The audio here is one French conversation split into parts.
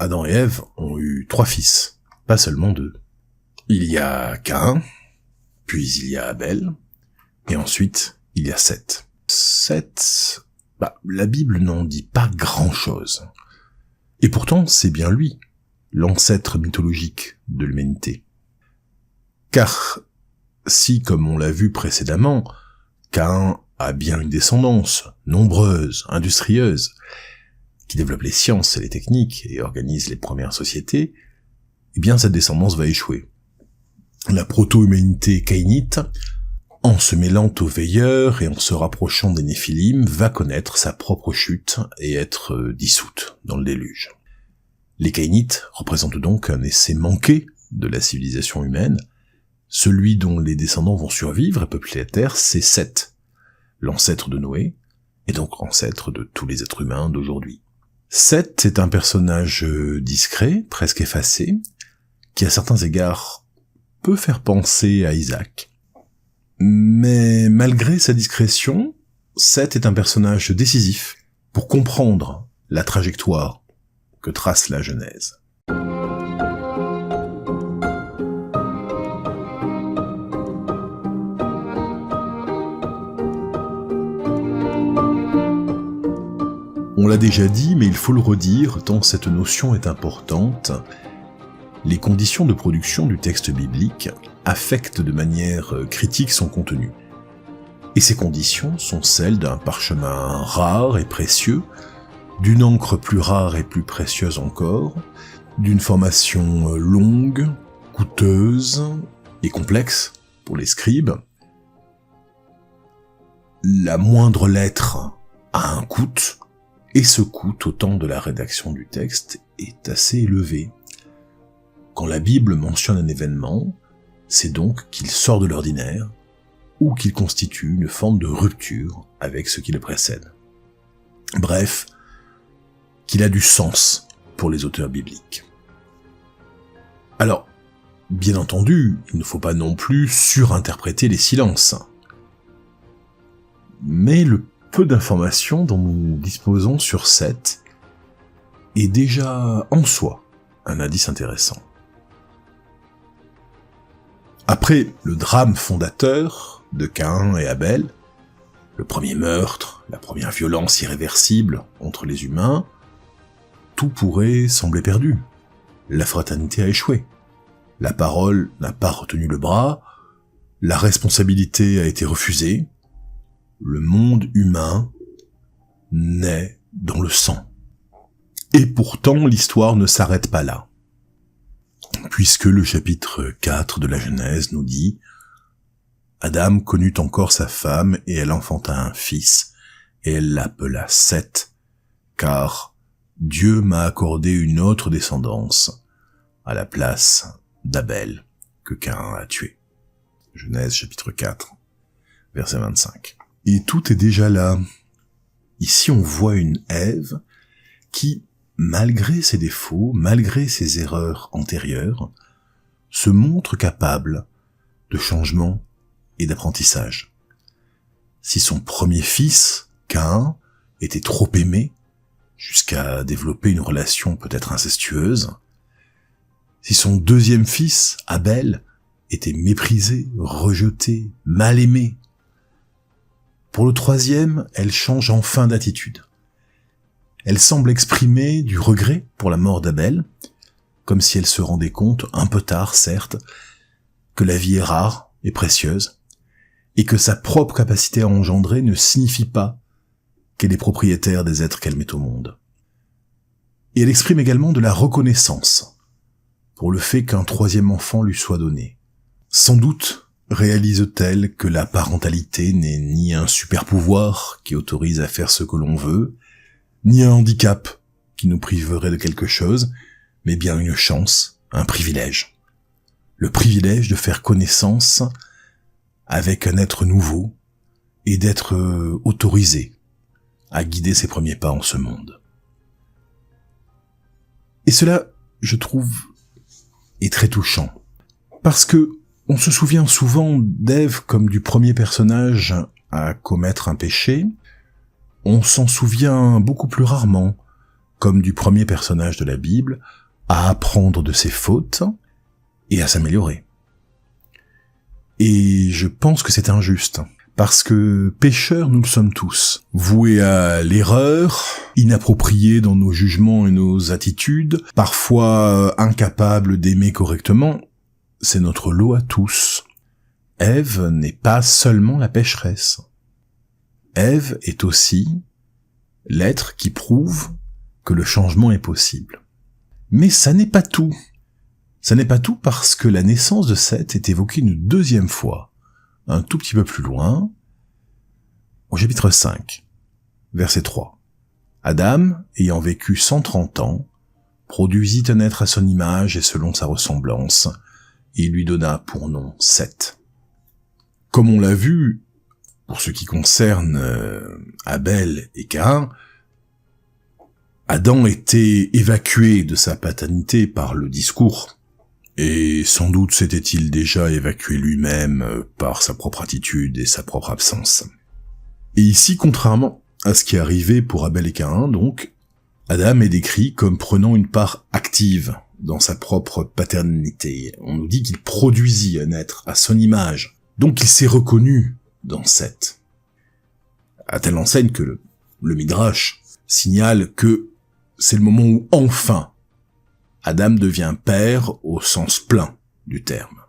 Adam et Ève ont eu 3 fils, pas seulement 2. Il y a Caïn, puis il y a Abel, et ensuite il y a Seth. Seth, la Bible n'en dit pas grand-chose. Et pourtant, c'est bien lui, l'ancêtre mythologique de l'humanité. Car si, comme on l'a vu précédemment, Caïn a bien une descendance, nombreuse, industrieuse, qui développe les sciences et les techniques et organise les premières sociétés, eh bien cette descendance va échouer. La proto-humanité caïnite, en se mêlant aux veilleurs et en se rapprochant des Néphilim, va connaître sa propre chute et être dissoute dans le déluge. Les caïnites représentent donc un essai manqué de la civilisation humaine. Celui dont les descendants vont survivre et peupler la Terre, c'est Seth, l'ancêtre de Noé, et donc ancêtre de tous les êtres humains d'aujourd'hui. Seth est un personnage discret, presque effacé, qui à certains égards peut faire penser à Isaac. Mais malgré sa discrétion, Seth est un personnage décisif pour comprendre la trajectoire que trace la Genèse. On l'a déjà dit, mais il faut le redire, tant cette notion est importante. Les conditions de production du texte biblique affectent de manière critique son contenu. Et ces conditions sont celles d'un parchemin rare et précieux, d'une encre plus rare et plus précieuse encore, d'une formation longue, coûteuse et complexe pour les scribes. La moindre lettre a un coût, et ce coût au temps de la rédaction du texte est assez élevé. Quand la Bible mentionne un événement, c'est donc qu'il sort de l'ordinaire, ou qu'il constitue une forme de rupture avec ce qui le précède. Bref, qu'il a du sens pour les auteurs bibliques. Alors, bien entendu, il ne faut pas non plus surinterpréter les silences. Mais le peu d'informations dont nous disposons sur Seth est déjà en soi un indice intéressant. Après le drame fondateur de Caïn et Abel, le premier meurtre, la première violence irréversible entre les humains, tout pourrait sembler perdu. La fraternité a échoué. La parole n'a pas retenu le bras, la responsabilité a été refusée, le monde humain naît dans le sang. Et pourtant, l'histoire ne s'arrête pas là. Puisque le chapitre 4 de la Genèse nous dit « Adam connut encore sa femme, et elle enfanta un fils, et elle l'appela Seth, car Dieu m'a accordé une autre descendance, à la place d'Abel, que Caïn a tué. » Genèse chapitre 4, verset 25. Et tout est déjà là. Ici, on voit une Ève qui, malgré ses défauts, malgré ses erreurs antérieures, se montre capable de changement et d'apprentissage. Si son premier fils, Caïn, était trop aimé, jusqu'à développer une relation peut-être incestueuse, si son deuxième fils, Abel, était méprisé, rejeté, mal aimé, pour le troisième, elle change enfin d'attitude. Elle semble exprimer du regret pour la mort d'Abel, comme si elle se rendait compte, un peu tard certes, que la vie est rare et précieuse, et que sa propre capacité à engendrer ne signifie pas qu'elle est propriétaire des êtres qu'elle met au monde. Et elle exprime également de la reconnaissance pour le fait qu'un troisième enfant lui soit donné. Sans doute réalise-t-elle que la parentalité n'est ni un super-pouvoir qui autorise à faire ce que l'on veut, ni un handicap qui nous priverait de quelque chose, mais bien une chance, un privilège. Le privilège de faire connaissance avec un être nouveau et d'être autorisé à guider ses premiers pas en ce monde. Et cela, je trouve, est très touchant, parce que on se souvient souvent d'Ève comme du premier personnage à commettre un péché. On s'en souvient beaucoup plus rarement comme du premier personnage de la Bible, à apprendre de ses fautes et à s'améliorer. Et je pense que c'est injuste, parce que pécheurs nous le sommes tous, voués à l'erreur, inappropriés dans nos jugements et nos attitudes, parfois incapables d'aimer correctement. C'est notre lot à tous. Ève n'est pas seulement la pécheresse. Ève est aussi l'être qui prouve que le changement est possible. Mais ça n'est pas tout. Ça n'est pas tout parce que la naissance de Seth est évoquée une deuxième fois, un tout petit peu plus loin, au chapitre 5, verset 3. Adam, ayant vécu 130 ans, produisit un être à son image et selon sa ressemblance, et il lui donna pour nom Seth. Comme on l'a vu, pour ce qui concerne Abel et Caïn, Adam était évacué de sa paternité par le discours, et sans doute s'était-il déjà évacué lui-même par sa propre attitude et sa propre absence. Et ici, contrairement à ce qui est arrivé pour Abel et Caïn, donc, Adam est décrit comme prenant une part active dans sa propre paternité. On nous dit qu'il produisit un être à son image, donc il s'est reconnu dans Seth. À telle enseigne que le Midrash signale que c'est le moment où enfin Adam devient père au sens plein du terme.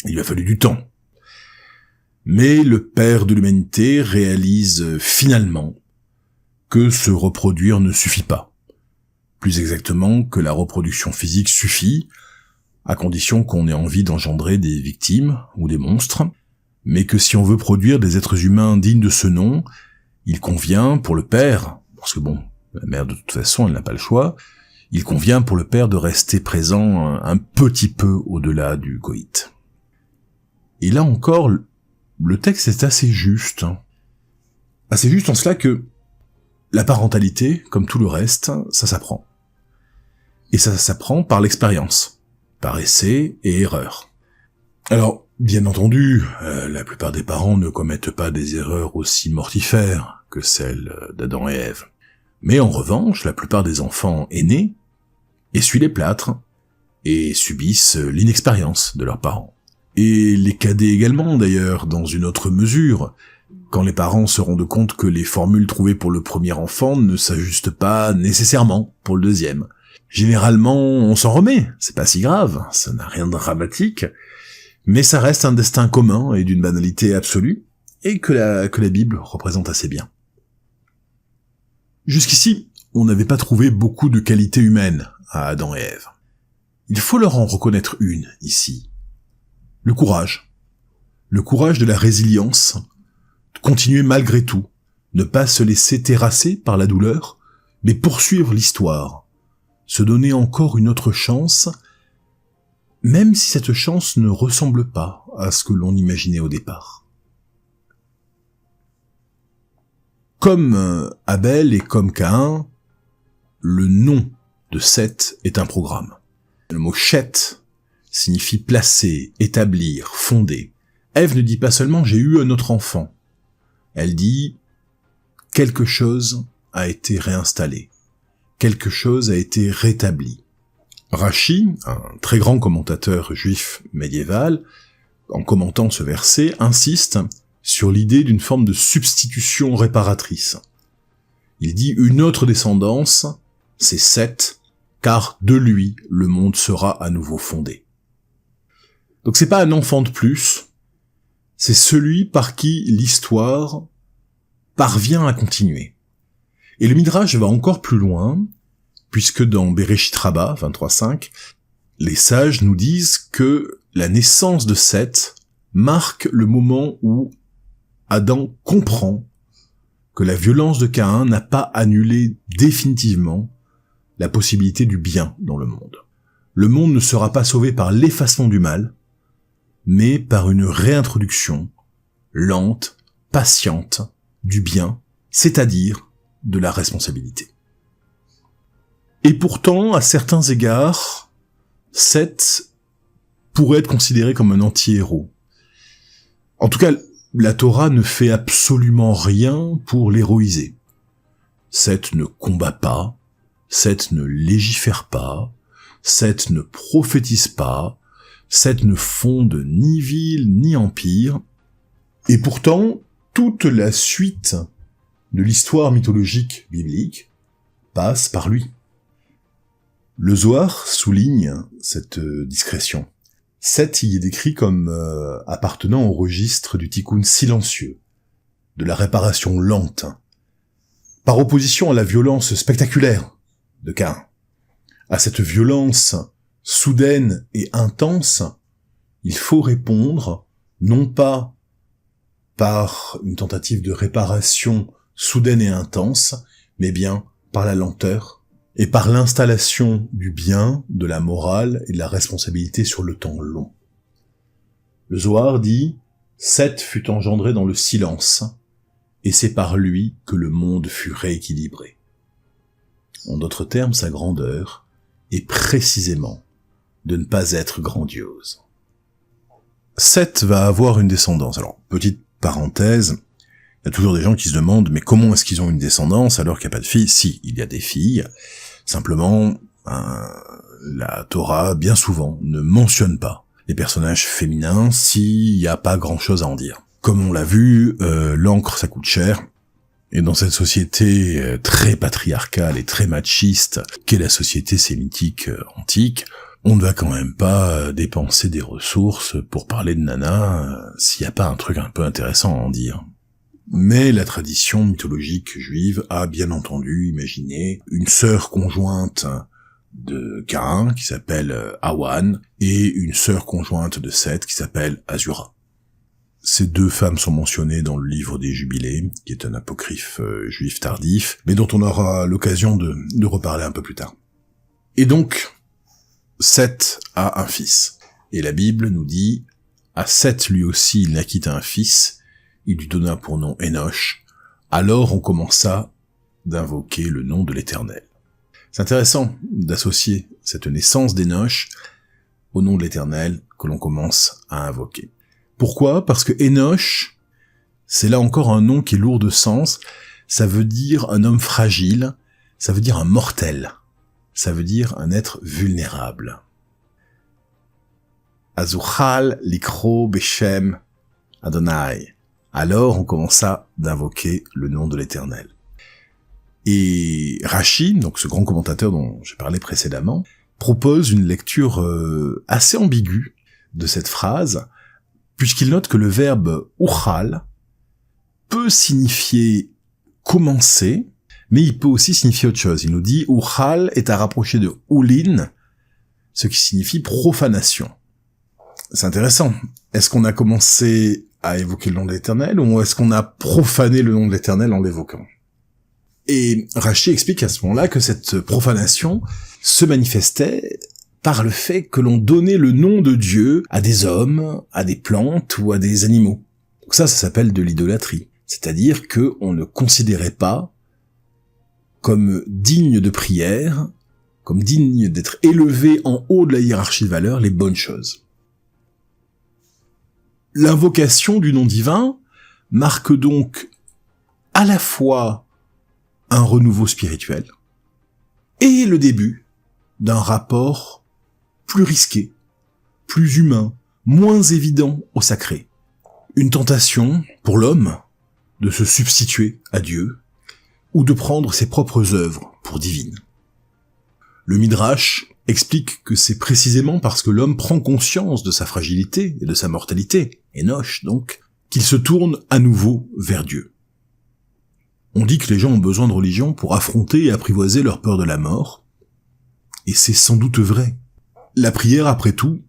Il lui a fallu du temps. Mais le père de l'humanité réalise finalement que se reproduire ne suffit pas. Plus exactement que la reproduction physique suffit, à condition qu'on ait envie d'engendrer des victimes ou des monstres, mais que si on veut produire des êtres humains dignes de ce nom, il convient pour le père, parce que bon, la mère de toute façon elle n'a pas le choix, il convient pour le père de rester présent un petit peu au-delà du coït. Et là encore, le texte est assez juste. Assez juste en cela que la parentalité, comme tout le reste, ça s'apprend. Et ça s'apprend par l'expérience, par essai et erreur. Alors, bien entendu, la plupart des parents ne commettent pas des erreurs aussi mortifères que celles d'Adam et Ève. Mais en revanche, la plupart des enfants aînés essuient les plâtres et subissent l'inexpérience de leurs parents. Et les cadets également, d'ailleurs, dans une autre mesure, quand les parents se rendent compte que les formules trouvées pour le premier enfant ne s'ajustent pas nécessairement pour le deuxième. Généralement, on s'en remet, c'est pas si grave, ça n'a rien de dramatique, mais ça reste un destin commun et d'une banalité absolue, et que la Bible représente assez bien. Jusqu'ici, on n'avait pas trouvé beaucoup de qualités humaines à Adam et Ève. Il faut leur en reconnaître une, ici. Le courage. Le courage de la résilience, de continuer malgré tout, ne pas se laisser terrasser par la douleur, mais poursuivre l'histoire, se donner encore une autre chance, même si cette chance ne ressemble pas à ce que l'on imaginait au départ. Comme Abel et comme Caïn, le nom de Seth est un programme. Le mot Shet signifie placer, établir, fonder. Ève ne dit pas seulement « j'ai eu un autre enfant ». Elle dit « quelque chose a été réinstallé, quelque chose a été rétabli ». Rashi, un très grand commentateur juif médiéval, en commentant ce verset, insiste sur l'idée d'une forme de substitution réparatrice. Il dit « une autre descendance, c'est Seth, car de lui, le monde sera à nouveau fondé ». Donc c'est pas un enfant de plus, c'est celui par qui l'histoire parvient à continuer. Et le Midrash va encore plus loin, puisque dans Bereshit Rabbah 23.5, les sages nous disent que la naissance de Seth marque le moment où Adam comprend que la violence de Caïn n'a pas annulé définitivement la possibilité du bien dans le monde. Le monde ne sera pas sauvé par l'effacement du mal, mais par une réintroduction lente, patiente, du bien, c'est-à-dire de la responsabilité. Et pourtant, à certains égards, Seth pourrait être considéré comme un anti-héros. En tout cas, la Torah ne fait absolument rien pour l'héroïser. Seth ne combat pas, Seth ne légifère pas, Seth ne prophétise pas, Seth ne fonde ni ville ni empire, et pourtant, toute la suite de l'histoire mythologique biblique passe par lui. Le Zohar souligne cette discrétion. Seth y est décrit comme appartenant au registre du tikkun silencieux, de la réparation lente, par opposition à la violence spectaculaire de Caïn. À cette violence soudaine et intense, il faut répondre non pas par une tentative de réparation soudaine et intense, mais bien par la lenteur et par l'installation du bien, de la morale et de la responsabilité sur le temps long. Le Zohar dit « Seth fut engendré dans le silence, et c'est par lui que le monde fut rééquilibré. » En d'autres termes, sa grandeur est précisément de ne pas être grandiose. Seth va avoir une descendance. Alors, petite parenthèse, il y a toujours des gens qui se demandent « Mais comment est-ce qu'ils ont une descendance alors qu'il n'y a pas de filles ?» Si, il y a des filles. Simplement, la Torah, bien souvent, ne mentionne pas les personnages féminins s'il n'y a pas grand-chose à en dire. Comme on l'a vu, l'encre, ça coûte cher. Et dans cette société très patriarcale et très machiste qu'est la société sémitique antique, on ne va quand même pas dépenser des ressources pour parler de nana s'il n'y a pas un truc un peu intéressant à en dire. Mais la tradition mythologique juive a bien entendu imaginé une sœur conjointe de Caïn qui s'appelle Awan et une sœur conjointe de Seth qui s'appelle Asura. Ces deux femmes sont mentionnées dans le livre des Jubilés, qui est un apocryphe juif tardif, mais dont on aura l'occasion de reparler un peu plus tard. Et donc, Seth a un fils. Et la Bible nous dit, à Seth lui aussi il naquit un fils, il lui donna pour nom Énoch. Alors on commença d'invoquer le nom de l'Éternel. C'est intéressant d'associer cette naissance d'Énoch au nom de l'Éternel que l'on commence à invoquer. Pourquoi ? Parce que Énoch, c'est là encore un nom qui est lourd de sens. Ça veut dire un homme fragile, ça veut dire un mortel, ça veut dire un être vulnérable. Azuchal likro beshem Adonai. Alors on commença d'invoquer le nom de l'Éternel. Et Rashi, donc ce grand commentateur dont j'ai parlé précédemment, propose une lecture assez ambiguë de cette phrase, puisqu'il note que le verbe « uchal » peut signifier « commencer », mais il peut aussi signifier autre chose. Il nous dit « uchal » est à rapprocher de « ulin », ce qui signifie « profanation ». C'est intéressant. Est-ce qu'on a commencé à évoquer le nom de l'Éternel, ou est-ce qu'on a profané le nom de l'Éternel en l'évoquant ? Et Rashi explique à ce moment-là que cette profanation se manifestait par le fait que l'on donnait le nom de Dieu à des hommes, à des plantes ou à des animaux. Donc ça s'appelle de l'idolâtrie. C'est-à-dire que on ne considérait pas comme digne de prière, comme digne d'être élevé en haut de la hiérarchie de valeurs, les bonnes choses. L'invocation du nom divin marque donc à la fois un renouveau spirituel et le début d'un rapport plus risqué, plus humain, moins évident au sacré. Une tentation pour l'homme de se substituer à Dieu ou de prendre ses propres œuvres pour divines. Le Midrash explique que c'est précisément parce que l'homme prend conscience de sa fragilité et de sa mortalité, Énoch donc, qu'il se tourne à nouveau vers Dieu. On dit que les gens ont besoin de religion pour affronter et apprivoiser leur peur de la mort, et c'est sans doute vrai. La prière, après tout,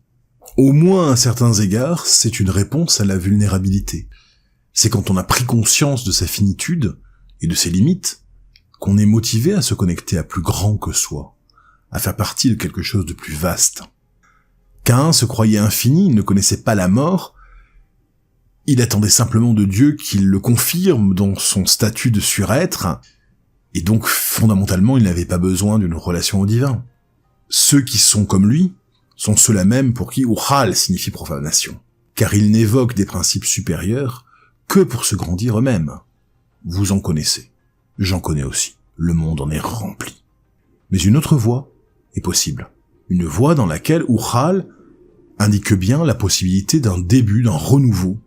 au moins à certains égards, c'est une réponse à la vulnérabilité. C'est quand on a pris conscience de sa finitude et de ses limites qu'on est motivé à se connecter à plus grand que soi, à faire partie de quelque chose de plus vaste. Caïn se croyait infini, il ne connaissait pas la mort, il attendait simplement de Dieu qu'il le confirme dans son statut de surêtre, et donc fondamentalement il n'avait pas besoin d'une relation au divin. Ceux qui sont comme lui sont ceux-là même pour qui Uchal signifie profanation, car ils n'évoquent des principes supérieurs que pour se grandir eux-mêmes. Vous en connaissez, j'en connais aussi, le monde en est rempli. Mais une autre voie est possible. Une voie dans laquelle Uxal indique bien la possibilité d'un début, d'un renouveau,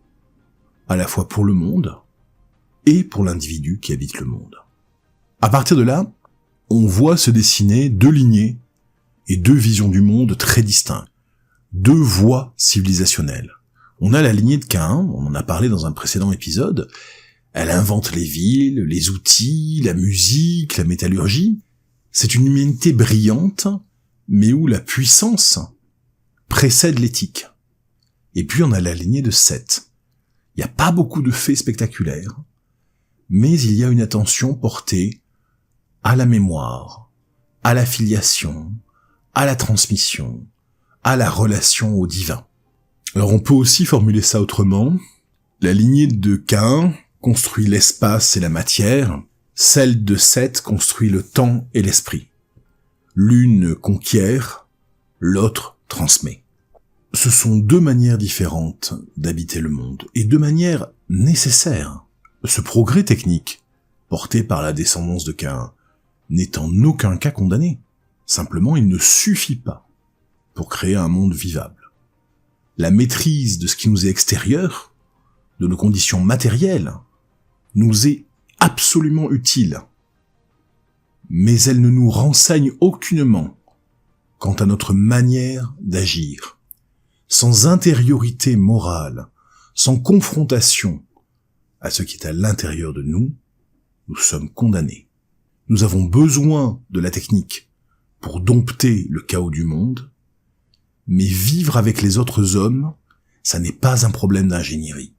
à la fois pour le monde et pour l'individu qui habite le monde. À partir de là, on voit se dessiner deux lignées et deux visions du monde très distinctes, deux voies civilisationnelles. On a la lignée de Caïn, on en a parlé dans un précédent épisode, elle invente les villes, les outils, la musique, la métallurgie. C'est une humanité brillante, mais où la puissance précède l'éthique. Et puis on a la lignée de Seth. Il n'y a pas beaucoup de faits spectaculaires, mais il y a une attention portée à la mémoire, à la filiation, à la transmission, à la relation au divin. Alors on peut aussi formuler ça autrement. La lignée de Caïn construit l'espace et la matière, celle de Seth construit le temps et l'esprit. L'une conquiert, l'autre transmet. Ce sont deux manières différentes d'habiter le monde, et deux manières nécessaires. Ce progrès technique, porté par la descendance de Caïn, n'est en aucun cas condamné. Simplement, il ne suffit pas pour créer un monde vivable. La maîtrise de ce qui nous est extérieur, de nos conditions matérielles, nous est absolument utile. Mais elle ne nous renseigne aucunement quant à notre manière d'agir. Sans intériorité morale, sans confrontation à ce qui est à l'intérieur de nous, nous sommes condamnés. Nous avons besoin de la technique pour dompter le chaos du monde, mais vivre avec les autres hommes, ça n'est pas un problème d'ingénierie.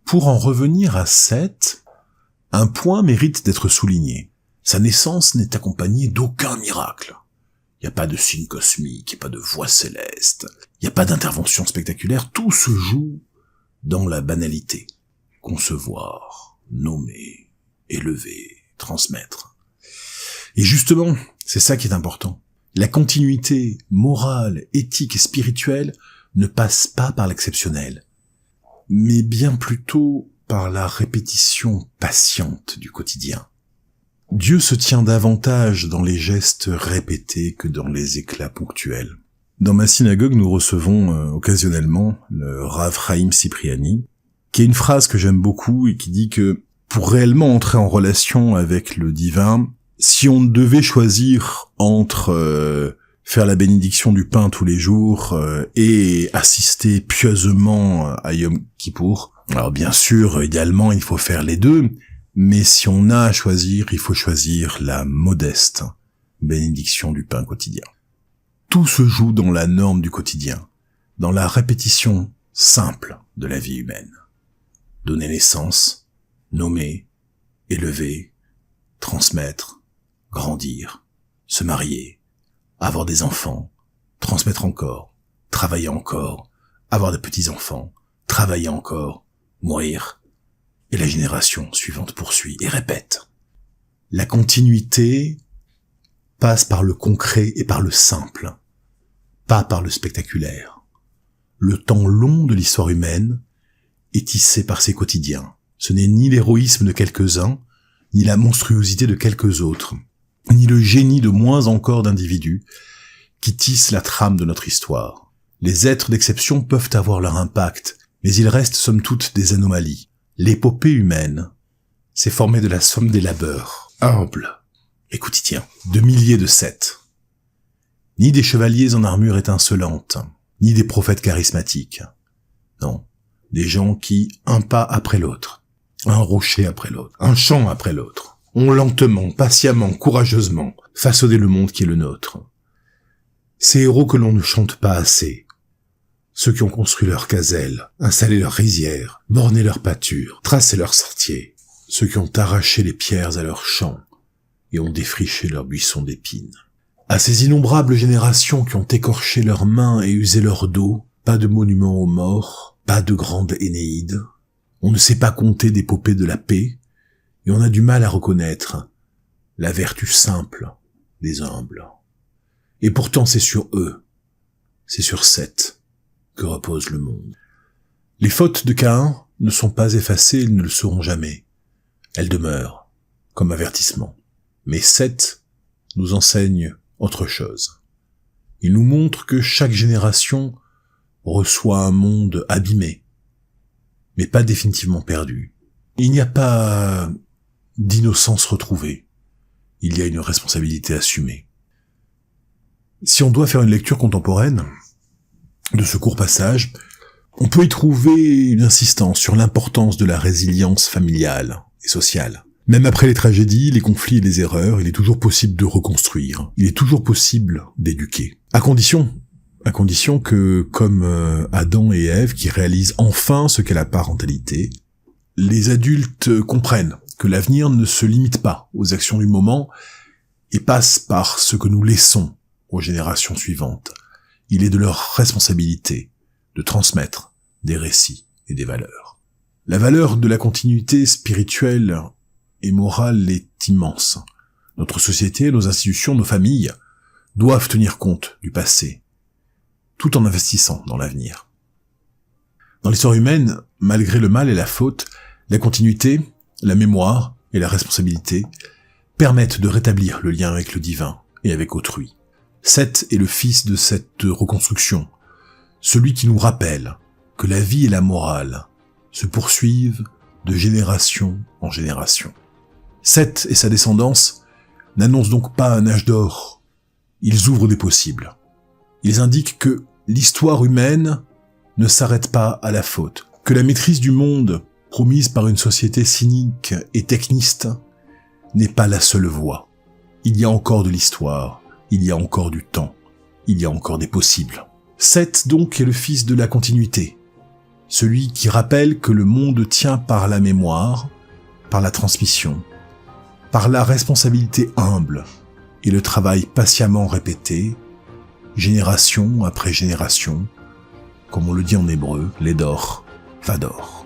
Pour en revenir à Seth, un point mérite d'être souligné. Sa naissance n'est accompagnée d'aucun miracle. Il n'y a pas de signe cosmique, il n'y a pas de voix céleste, il n'y a pas d'intervention spectaculaire, tout se joue dans la banalité. Concevoir, nommer, élever, transmettre. Et justement, c'est ça qui est important. La continuité morale, éthique et spirituelle ne passe pas par l'exceptionnel, mais bien plutôt par la répétition patiente du quotidien. Dieu se tient davantage dans les gestes répétés que dans les éclats ponctuels. Dans ma synagogue, nous recevons occasionnellement le Rav Chaim Cipriani, qui a une phrase que j'aime beaucoup et qui dit que pour réellement entrer en relation avec le divin, si on devait choisir entre faire la bénédiction du pain tous les jours et assister pieusement à Yom Kippour, alors bien sûr, idéalement, il faut faire les deux, mais si on a à choisir, il faut choisir la modeste bénédiction du pain quotidien. Tout se joue dans la norme du quotidien, dans la répétition simple de la vie humaine. Donner naissance, nommer, élever, transmettre, grandir, se marier, avoir des enfants, transmettre encore, travailler encore, avoir des petits-enfants, travailler encore, mourir, et la génération suivante poursuit et répète. La continuité passe par le concret et par le simple, pas par le spectaculaire. Le temps long de l'histoire humaine est tissé par ses quotidiens. Ce n'est ni l'héroïsme de quelques-uns, ni la monstruosité de quelques autres, ni le génie de moins encore d'individus qui tissent la trame de notre histoire. Les êtres d'exception peuvent avoir leur impact, mais ils restent somme toute des anomalies. L'épopée humaine s'est formée de la somme des labeurs, humbles et quotidiens, de milliers de Seth. Ni des chevaliers en armure étincelante, ni des prophètes charismatiques. Non, des gens qui, un pas après l'autre, un rocher après l'autre, un champ après l'autre, ont lentement, patiemment, courageusement façonné le monde qui est le nôtre. Ces héros que l'on ne chante pas assez, ceux qui ont construit leurs caselles, installé leurs rizières, borné leurs pâtures, tracé leurs sentiers, ceux qui ont arraché les pierres à leurs champs et ont défriché leurs buissons d'épines. À ces innombrables générations qui ont écorché leurs mains et usé leur dos, pas de monument aux morts, pas de grande Énéide. On ne sait pas compter d'épopées de la paix, et on a du mal à reconnaître la vertu simple des humbles. Et pourtant c'est sur eux, c'est sur Seth que repose le monde. Les fautes de Caïn ne sont pas effacées, elles ne le seront jamais. Elles demeurent, comme avertissement. Mais Seth nous enseigne autre chose. Il nous montre que chaque génération reçoit un monde abîmé, mais pas définitivement perdu. Il n'y a pas d'innocence retrouvée. Il y a une responsabilité assumée. Si on doit faire une lecture contemporaine de ce court passage, on peut y trouver une insistance sur l'importance de la résilience familiale et sociale. Même après les tragédies, les conflits et les erreurs, il est toujours possible de reconstruire. Il est toujours possible d'éduquer. À condition que, comme Adam et Ève, qui réalisent enfin ce qu'est la parentalité, les adultes comprennent que l'avenir ne se limite pas aux actions du moment et passe par ce que nous laissons aux générations suivantes. Il est de leur responsabilité de transmettre des récits et des valeurs. La valeur de la continuité spirituelle et morale est immense. Notre société, nos institutions, nos familles doivent tenir compte du passé, tout en investissant dans l'avenir. Dans l'histoire humaine, malgré le mal et la faute, la continuité, la mémoire et la responsabilité permettent de rétablir le lien avec le divin et avec autrui. Seth est le fils de cette reconstruction, celui qui nous rappelle que la vie et la morale se poursuivent de génération en génération. Seth et sa descendance n'annoncent donc pas un âge d'or, ils ouvrent des possibles. Ils indiquent que l'histoire humaine ne s'arrête pas à la faute, que la maîtrise du monde promise par une société cynique et techniste n'est pas la seule voie. Il y a encore de l'histoire, il y a encore du temps, il y a encore des possibles. Seth donc est le fils de la continuité, celui qui rappelle que le monde tient par la mémoire, par la transmission, par la responsabilité humble et le travail patiemment répété, génération après génération, comme on le dit en hébreu, Ledor, Vador.